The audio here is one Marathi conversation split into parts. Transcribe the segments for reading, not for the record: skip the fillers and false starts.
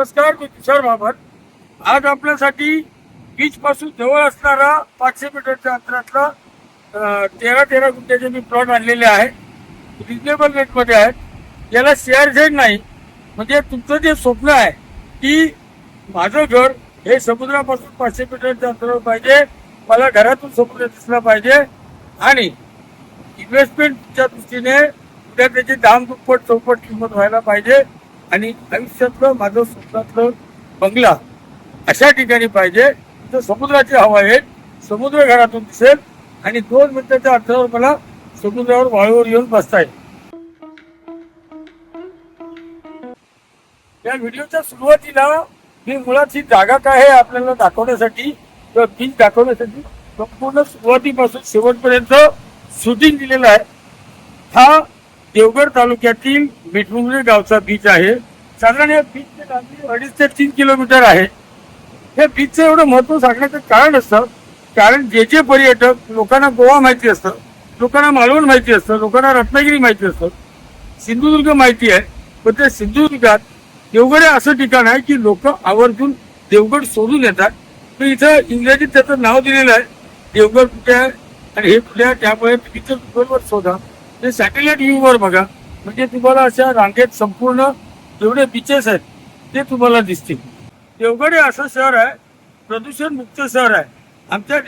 नमस्कार, मी तुषार बाबर. आज आपल्यासाठी बीच पासून जवळ असणारा 500 मीटरच्या अंतरातला 13 गुंठ्याचे मी प्लॉट आणलेले आहे. रिजनेबल रेटमध्ये आहेत. याला शेअर नाही. म्हणजे तुमचं जे स्वप्न आहे की माझं घर हे समुद्रापासून 500 मीटरच्या अंतरावर पाहिजे, मला घरातून समुद्र दिसला पाहिजे आणि इन्व्हेस्टमेंटच्या दृष्टीने उद्या त्याची दाम दुप्पट चौपट किंमत व्हायला पाहिजे आणि आयुष्यातलं माझं स्वप्नातलं बंगला अशा ठिकाणी पाहिजे तिथं समुद्राची हवा येईल, समुद्र घरातून दिसेल आणि 2 मिनिटाच्या अंतरावर मला समुद्रावर वाळूवर येऊन बसता येईल. या व्हिडिओच्या सुरुवातीला मी मुळात ही जागा काय आहे आपल्याला दाखवण्यासाठी किंवा बीच दाखवण्यासाठी संपूर्ण सुरुवातीपासून शेवटपर्यंत शूटिंग दिलेलं आहे. हा देवगड तालुक्यातील मिठमुंगरे गावचा बीच आहे. साधारण या बीचची लांबी 2.5 ते 3 किलोमीटर आहे. या बीचचं एवढं महत्व सांगण्याचं कारण असतं कारण जे पर्यटक लोकांना गोवा माहिती असतं, लोकांना मालवण माहिती असतं, लोकांना रत्नागिरी माहिती असतं, सिंधुदुर्ग माहिती आहे, पण त्या सिंधुदुर्गात देवगड हे असं ठिकाण आहे की लोक आवर्जून देवगड सोडून येतात. तर इथं इंग्रजीत त्याचं नाव दिलेलं आहे देवगड कुठे आहे आणि हे कुठे आहे. त्यामुळे तिथं गुगलवर शोधा, ते सॅटेलाइट व्ह्यूवर बघा, म्हणजे तुम्हाला अशा रांगेत संपूर्ण जेवढे बीचेस आहेत ते तुम्हाला दिसतील. देवगड हे असं शहर आहे, प्रदूषण मुक्त शहर आहे. आमच्या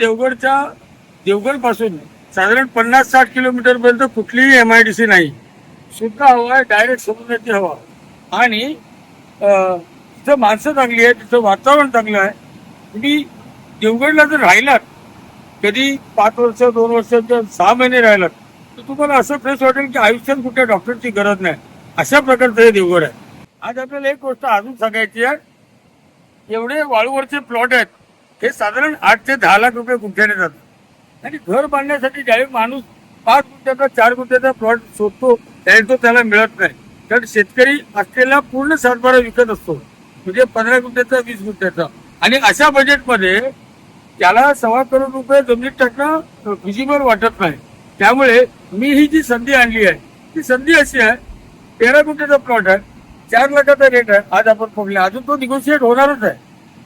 देवगड पासून साधारण 50-60 किलोमीटर पर्यंत कुठलीही MIDC नाही. शुद्ध हवा आहे, डायरेक्ट समुद्राची हवा आणि तिथं माणसं चांगली आहे, तिथं वातावरण चांगलं आहे. तुम्ही देवगडला जर राहिलात कधी 5 वर्ष 2 वर्ष 6 महिने राहिलात तर तुम्हाला असं फ्रेश वाटेल की आयुष्यात कुठल्या डॉक्टरची गरज नाही. अशा प्रकारचं हे देवगड आहे. आज आपल्याला एक गोष्ट अजून सांगायची आहे. एवढे वाळूवरचे प्लॉट आहेत हे साधारण 8 ते 10 लाख रुपये गुंठ्याने जातात आणि घर बांधण्यासाठी ज्यावेळी माणूस 5 गुंठ्याचा 4 गुंठ्याचा प्लॉट शोधतो त्यावेळी तो त्याला मिळत नाही. कारण शेतकरी असलेला पूर्ण सातबारा विकत असतो, म्हणजे 15 गुंठ्याचा 20 गुंठ्याचा, आणि अशा बजेटमध्ये त्याला 1.25 करोड रुपये जमिनीत टाकणं फिजिबल वाटत नाही. त्यामुळे मी ही जी संधी आणली आहे ती संधी अशी आहे, 13 गुंठ्याचा प्लॉट आहे, 4 लाखाचा रेट आहे. आज आपण पकडला, अजून तो निगोशिएट होणारच आहे,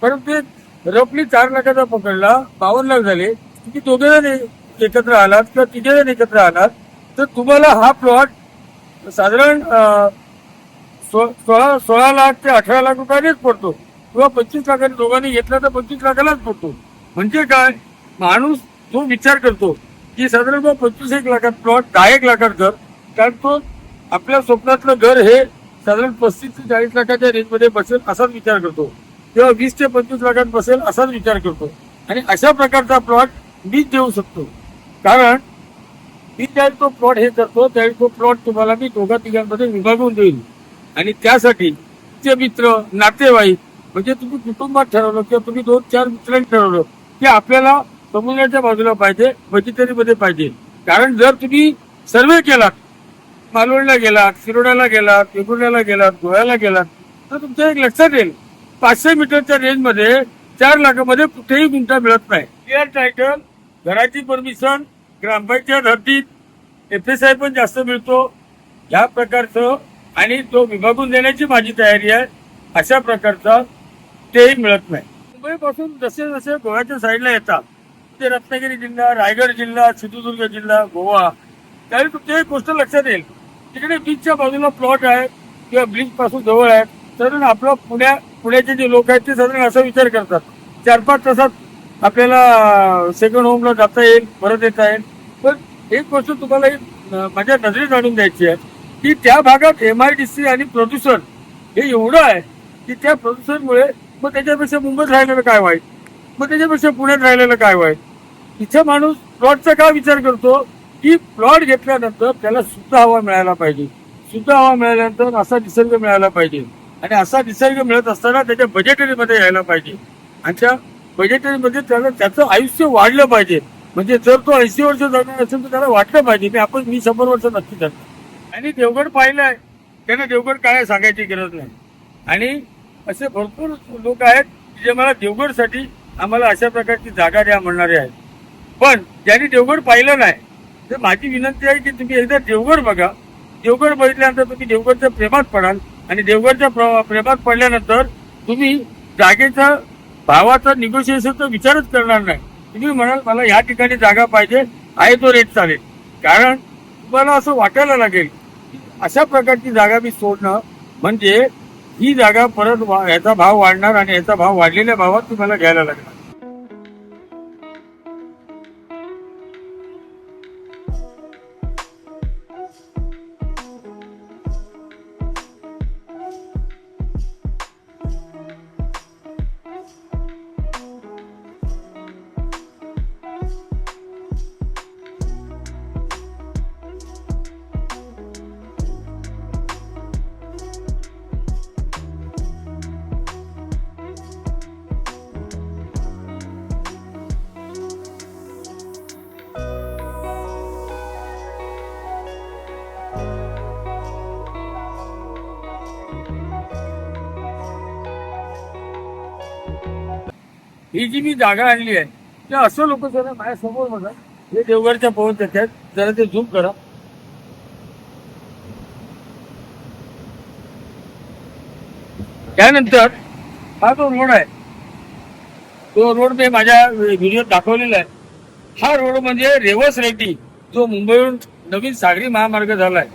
परंतु रफली 4 लाखाचा पकडला, 52 लाख झाले. तुम्ही 2 जण एकत्र आलात किंवा 3 जण एकत्र आलात तर तुम्हाला हा प्लॉट साधारण 16 लाख ते 18 लाख रुपयानेच पडतो किंवा 25 लाखांनी दोघांनी घेतला तर 25 लाखालाच पडतो. म्हणजे काय, माणूस तो विचार करतो की साधारण 25-1 लाखात प्लॉट, 10-1 लाखात घर, कारण तो आपल्या स्वप्नातलं घर हे साधारण 35 ते 40 लाखाच्या रेंजमध्ये बसेल असाच विचार करतो किंवा 20 ते 25 लाखात बसेल असाच विचार करतो. आणि अशा प्रकारचा प्लॉट मीच देऊ शकतो. कारण मी ज्यावेळी तो प्लॉट हे करतो त्यावेळी तो प्लॉट तुम्हाला मी 2-3 विभागून देईल. आणि त्यासाठी तुमचे मित्र, नातेवाईक, म्हणजे तुम्ही कुटुंबात ठरवलं किंवा तुम्ही 2-4 मित्रांनी ठरवलं की आपल्याला समुद्राच्या बाजूला पाहिजे, बगीचेरीमध्ये पाहिजे. कारण जर तुम्ही सर्वे केलात, मालवणला गेलात, शिरोड्याला गेलात, वेगुर्ल्याला गेलात, गोव्याला गेलात तर तुमच्या एक लक्षात येईल 500 मीटरच्या रेंजमध्ये 4 लाखामध्ये कुठेही गुंठा मिळत नाही. क्लिअर टायटल, घराची परमिशन, ग्रामपंचायत हद्दीत FSI पण जास्त मिळतो या प्रकारचं, आणि तो विभागून देण्याची माझी तयारी आहे. अशा प्रकारचा तेही मिळत नाही. मुंबईपासून जसे जसे गोव्याच्या साईडला येतात ते रत्नागिरी जिल्हा, रायगड जिल्हा, सिंधुदुर्ग जिल्हा, गोवा, त्यावेळी तुमच्या एक गोष्ट लक्षात येईल, तिकडे बीचच्या बाजूला प्लॉट आहे किंवा बीच पासून जवळ आहे. साधारण आपलं पुण्याचे जे लोक आहेत ते साधारण असा विचार करतात 4-5 तासात आपल्याला सेकंड होमला जाता येईल, परत येता येईल. पण एक गोष्ट तुम्हाला माझ्या नजरेत आणून द्यायची आहे की त्या भागात MIDC आणि प्रदूषण हे एवढं आहे की त्या प्रदूषणमुळे मग त्याच्यापेक्षा मुंबईत राहिलेलं काय वाईट, मग त्याच्यापेक्षा पुण्यात राहिलेलं काय वाईट. इथे माणूस प्लॉटचा काय विचार करतो की प्लॉट घेतल्यानंतर त्याला शुद्ध हवा मिळायला पाहिजे, शुद्ध हवा मिळाल्यानंतर असा निसर्ग मिळायला पाहिजे, आणि असा निसर्ग मिळत असताना त्याच्या बजेटरीमध्ये यायला पाहिजे, आणि त्या बजेटरीमध्ये त्याला त्याचं आयुष्य वाढलं पाहिजे. म्हणजे जर तो 80 वर्ष जगणार असेल तर त्याला वाटलं पाहिजे मी 100 वर्ष नक्की जगणार. आणि देवगड पाहिलंय त्यांना देवगड काय सांगायची गरज नाही. आणि असे भरपूर लोक आहेत जे मला देवगडसाठी आम्हाला अशा प्रकारची जागा द्या म्हणणारे आहेत. पण ज्यांनी देवगड पाहिलं नाही तर माझी विनंती आहे की तुम्ही एकदा देवगड बघा. देवगड बघितल्यानंतर तुम्ही देवगडच्या प्रेमात पडाल आणि देवगडच्या प्रेमात पडल्यानंतर तुम्ही जागेचा भावाचा निगोशिएशनचा विचारच करणार नाही. तुम्ही म्हणाल मला या ठिकाणी जागा पाहिजे, आहे तो रेट चालेल. कारण तुम्हाला असं वाटायला लागेल अशा प्रकारची जागा मी सोडणं म्हणजे ही जागा परत याचा भाव वाढणार आणि याचा भाव वाढलेल्या भावात तुम्हाला घ्यायला लागणार. ही जी मी जागा आणली आहे ते असं लोक जरा माझ्यासमोर बघा, हे देवगडच्या पवन त्याच्यात जरा ते झूम करा. त्यानंतर हा जो रोड आहे तो रोड मी माझ्या व्हिडिओत दाखवलेला आहे. हा रोड म्हणजे रेवस रेड्डी जो मुंबईहून नवीन सागरी महामार्ग झालाय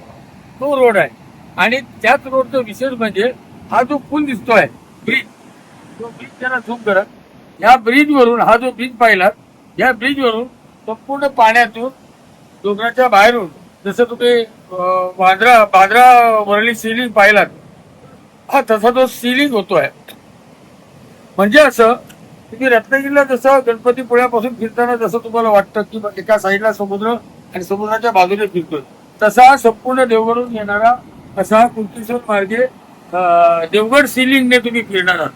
तो रोड आहे. आणि त्याच रोडचा विशेष म्हणजे हा जो पूल दिसतोय ब्रिज, तो ब्रिज जरा झूम करा. या ब्रिज वरून हा जो ब्रिज पाहिला, या ब्रिज वरून संपूर्ण पाण्यातून डोंगराच्या बाहेरून जसं तुम्ही बांद्रा वरळी सिलिंग पाहिलात, हा तसा तो सिलिंग होतोय. म्हणजे असं तुम्ही रत्नागिरीला जसं गणपतीपुळ्यापासून फिरताना जसं तुम्हाला वाटतं की एका साईडला समुद्र आणि समुद्राच्या बाजूने फिरतोय, तसा संपूर्ण देवगडून येणारा असा कुंटेश्वर मार्गे देवगड सिलिंगने तुम्ही फिरणार आहात.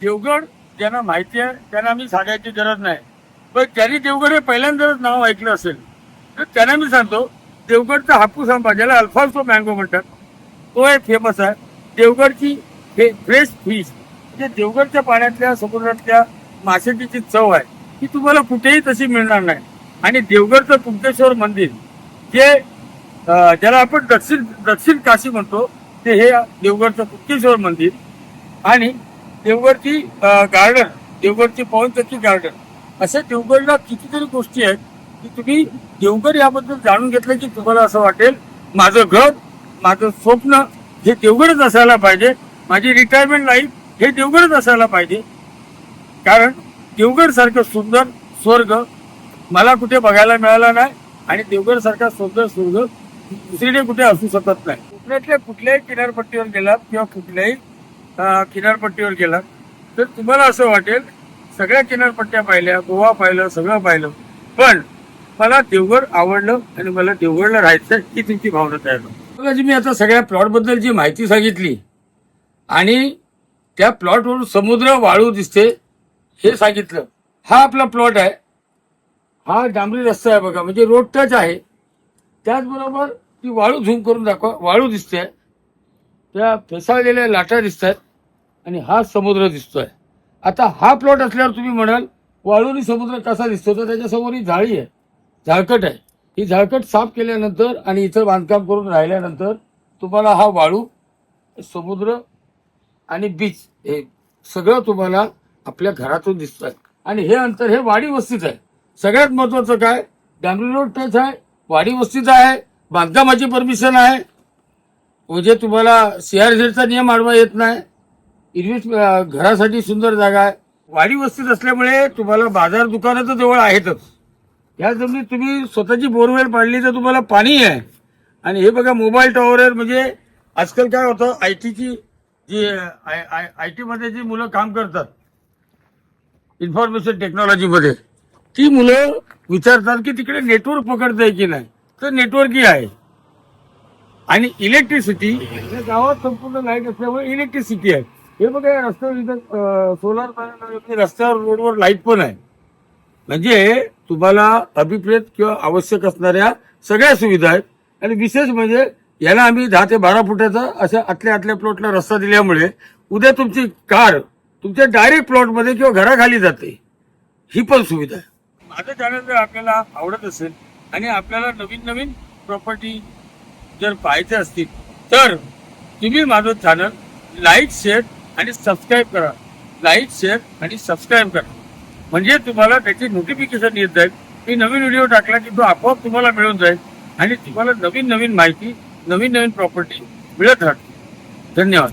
देवगड ज्यांना माहिती आहे त्यांना मी सांगायची गरज नाही, पण ज्यांनी देवगड हे पहिल्यांदाच नाव ऐकलं असेल तर त्यांना मी सांगतो, देवगडचा हापूस आंबा ज्याला अल्फान्सो मँगो म्हणतात तो एक फेमस आहे. देवगडची फ्रेश फिश म्हणजे देवगडच्या पाण्यातल्या समुद्रातल्या माशाची जी चव आहे ती तुम्हाला कुठेही तशी मिळणार नाही. आणि देवगडचं कुंटेश्वर मंदिर जे ज्याला आपण दक्षिण काशी म्हणतो ते हे देवगडचं कुंटेश्वर मंदिर. आणि देवगडची गार्डन, देवगडची पवनचक्की गार्डन, अशा देवगडला कितीतरी गोष्टी आहेत की तुम्ही देवगड याबद्दल जाणून घेतलं की तुम्हाला असं वाटेल माझं घर, माझं स्वप्न हे देवगडच असायला पाहिजे, माझी रिटायरमेंट लाईफ हे देवगडच असायला पाहिजे. कारण देवगड सारखं सुंदर स्वर्ग मला कुठे बघायला मिळाला नाही आणि देवगड सारखा सुंदर स्वर्ग दुसरीकडे कुठे असू शकत नाही. कोकणातल्या कुठल्याही किनारपट्टीवर गेलात किंवा कुठल्याही किनारपट्टीवर गेलात तर तुम्हाला असं वाटेल सगळ्या किनारपट्ट्या पाहिल्या, गोवा पाहिलं, सगळं पाहिलं, पण मला देवगड आवडलं आणि मला देवगडला राहायचं ही तुमची भावना तयार होती. बघा जी मी आता सगळ्या प्लॉटबद्दल जी माहिती सांगितली आणि त्या प्लॉटवरून समुद्र वाळू दिसते हे सांगितलं. हा आपला प्लॉट आहे, हा डांबरी रस्ता आहे बघा, म्हणजे रोड टच आहे. त्याचबरोबर ती वाळू झूम करून दाखवा, वाळू दिसते, त्या फेसाळलेल्या लाटा दिसत आहेत आणि हा समुद्र दिसतोय. आता हा प्लॉट असल्यावर तुम्ही म्हणाल वाळूनी समुद्र कसा दिसतो, तर त्याच्यासमोर ही जाळी आहे, झाळकट आहे. ही झाळकट साफ केल्यानंतर आणि इथं बांधकाम करून राहिल्यानंतर तुम्हाला हा वाळू, समुद्र आणि बीच हे सगळं तुम्हाला आपल्या घरातून दिसतंय. आणि हे अंतर हे वाडी वस्तीच आहे. सगळ्यात महत्वाचं काय, डांबरी रोड टच आहे, वाडी वस्तीचा आहे, बांधकामाची परमिशन आहे, म्हणजे तुम्हाला CRZ नियम आडवा येत नाही, घरासाठी सुंदर जागा आहे. वाडी वस्तीत असल्यामुळे तुम्हाला बाजार दुकानं तर जवळ आहेतच. या जमिनीत तुम्ही स्वतःची बोरवेल पाडली तर तुम्हाला पाणी आहे. आणि हे बघा मोबाईल टॉवर, म्हणजे आजकाल काय होतं आयटीची जी आयटी मध्ये जी मुलं काम करतात इन्फॉर्मेशन टेक्नॉलॉजीमध्ये, ती मुलं विचारतात की तिकडे नेटवर्क पकडतंय की नाही, तर नेटवर्कही आहे. आणि इलेक्ट्रिसिटी गावात संपूर्ण लाईट असल्यामुळे इलेक्ट्रिसिटी आहे. हे बघा या रस्त्यावर इथं सोलार पॅनल, रस्त्यावर रोडवर लाईट पण आहे. म्हणजे तुम्हाला अभिप्रेत किंवा आवश्यक असणाऱ्या सगळ्या सुविधा आहेत. आणि विशेष म्हणजे याला आम्ही 10 ते 12 फुटाचा अशा आतल्या प्लॉटला रस्ता दिल्यामुळे उद्या तुमची कार तुमच्या डायरेक्ट प्लॉटमध्ये किंवा घराखाली जाते, ही पण सुविधा आहे. माझं चॅनल जर आपल्याला आवडत असेल आणि आपल्याला नवीन प्रॉपर्टी जर पाहायचे असतील तर तुम्ही माझं चॅनल लाईक, शेअर आणि सबस्क्राईब करा. लाईक, शेअर आणि सबस्क्राईब करा. म्हणजे तुम्हाला त्याची नोटिफिकेशन येत जाईल. मी नवीन व्हिडिओ टाकला की तो आपोआप तुम्हाला मिळून जाईल आणि तुम्हाला नवीन नवीन माहिती, नवीन नवीन प्रॉपर्टी मिळत राहते. धन्यवाद.